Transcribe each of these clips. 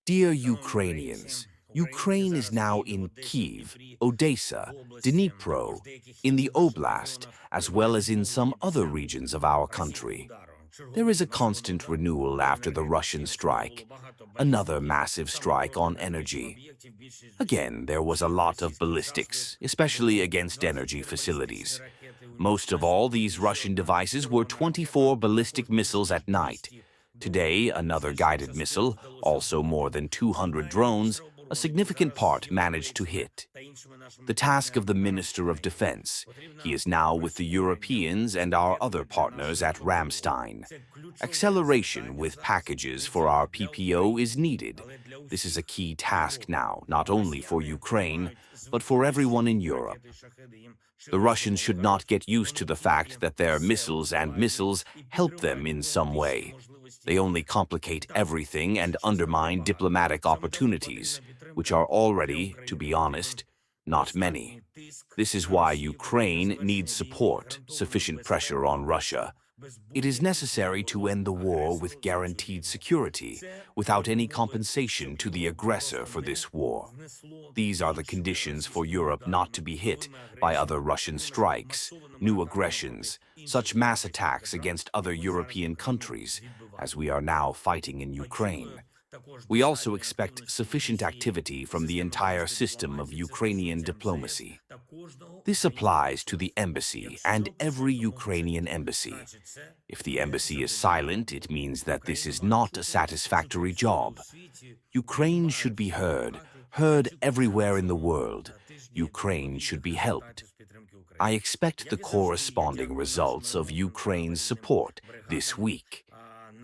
Dear Ukrainians, Ukraine is now in Kyiv, Odesa, Dnipro, in the Oblast, as well as in some other regions of our country. There is a constant renewal after the Russian strike, another massive strike on energy. Again, there was a lot of ballistics, especially against energy facilities. Most of all these Russian devices were 24 ballistic missiles at night. Today, another guided missile, also more than 200 drones, a significant part managed to hit. The task of the Minister of Defense. He is now with the Europeans and our other partners at Ramstein. Acceleration with packages for our PPO is needed. This is a key task now, not only for Ukraine, but for everyone in Europe. The Russians should not get used to the fact that their missiles help them in some way. They only complicate everything and undermine diplomatic opportunities, which are already, to be honest, not many. This is why Ukraine needs support, sufficient pressure on Russia. It is necessary to end the war with guaranteed security, without any compensation to the aggressor for this war. These are the conditions for Europe not to be hit by other Russian strikes, new aggressions, such mass attacks against other European countries, as we are now fighting in Ukraine. We also expect sufficient activity from the entire system of Ukrainian diplomacy. This applies to the embassy and every Ukrainian embassy. If the embassy is silent, it means that this is not a satisfactory job. Ukraine should be heard everywhere in the world. Ukraine should be helped. I expect the corresponding results of Ukraine's support this week.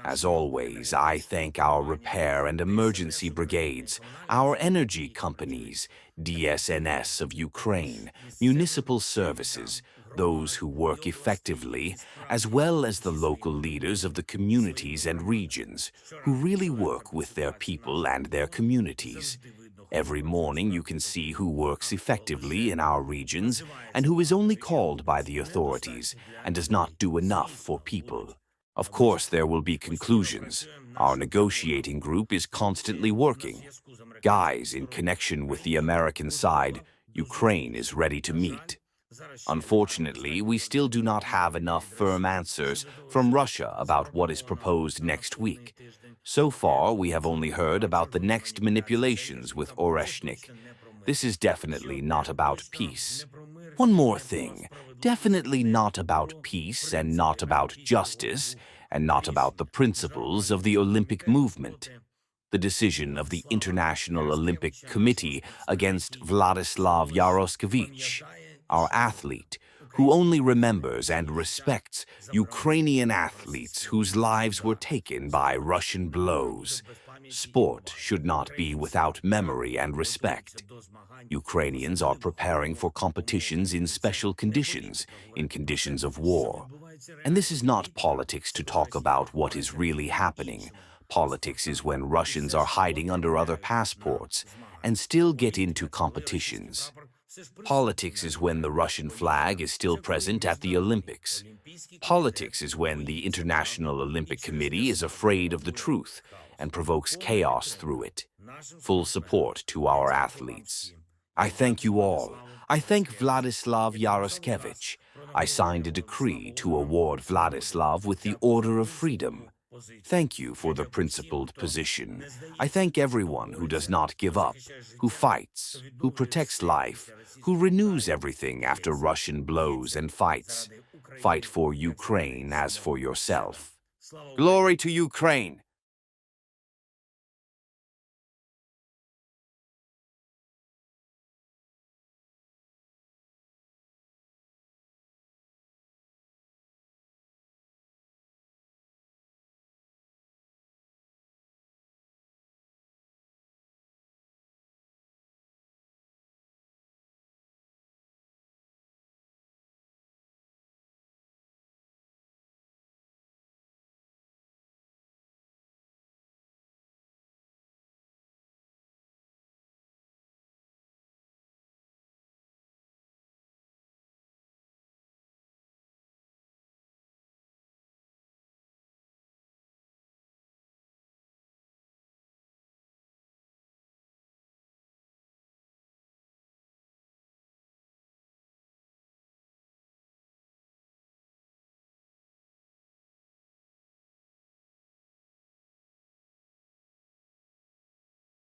As always, I thank our repair and emergency brigades, our energy companies, DSNS of Ukraine, municipal services, those who work effectively, as well as the local leaders of the communities and regions, who really work with their people and their communities. Every morning you can see who works effectively in our regions and who is only called by the authorities and does not do enough for people. Of course, there will be conclusions. Our negotiating group is constantly working. Guys, in connection with the American side, Ukraine is ready to meet. Unfortunately, we still do not have enough firm answers from Russia about what is proposed next week. So far, we have only heard about the next manipulations with Oreshnik. This is definitely not about peace. One more thing, definitely not about peace and not about justice and not about the principles of the Olympic movement. The decision of the International Olympic Committee against Vladislav Yaroshkevich, our athlete, who only remembers and respects Ukrainian athletes whose lives were taken by Russian blows. Sport should not be without memory and respect. Ukrainians are preparing for competitions in special conditions, in conditions of war. And this is not politics to talk about what is really happening. Politics is when Russians are hiding under other passports and still get into competitions. Politics is when the Russian flag is still present at the Olympics. Politics is when the International Olympic Committee is afraid of the truth and provokes chaos through it. Full support to our athletes. I thank you all. I thank Vladislav Yaroshkevich. I signed a decree to award Vladislav with the Order of Freedom. Thank you for the principled position. I thank everyone who does not give up, who fights, who protects life, who renews everything after Russian blows and fights. Fight for Ukraine as for yourself. Glory to Ukraine!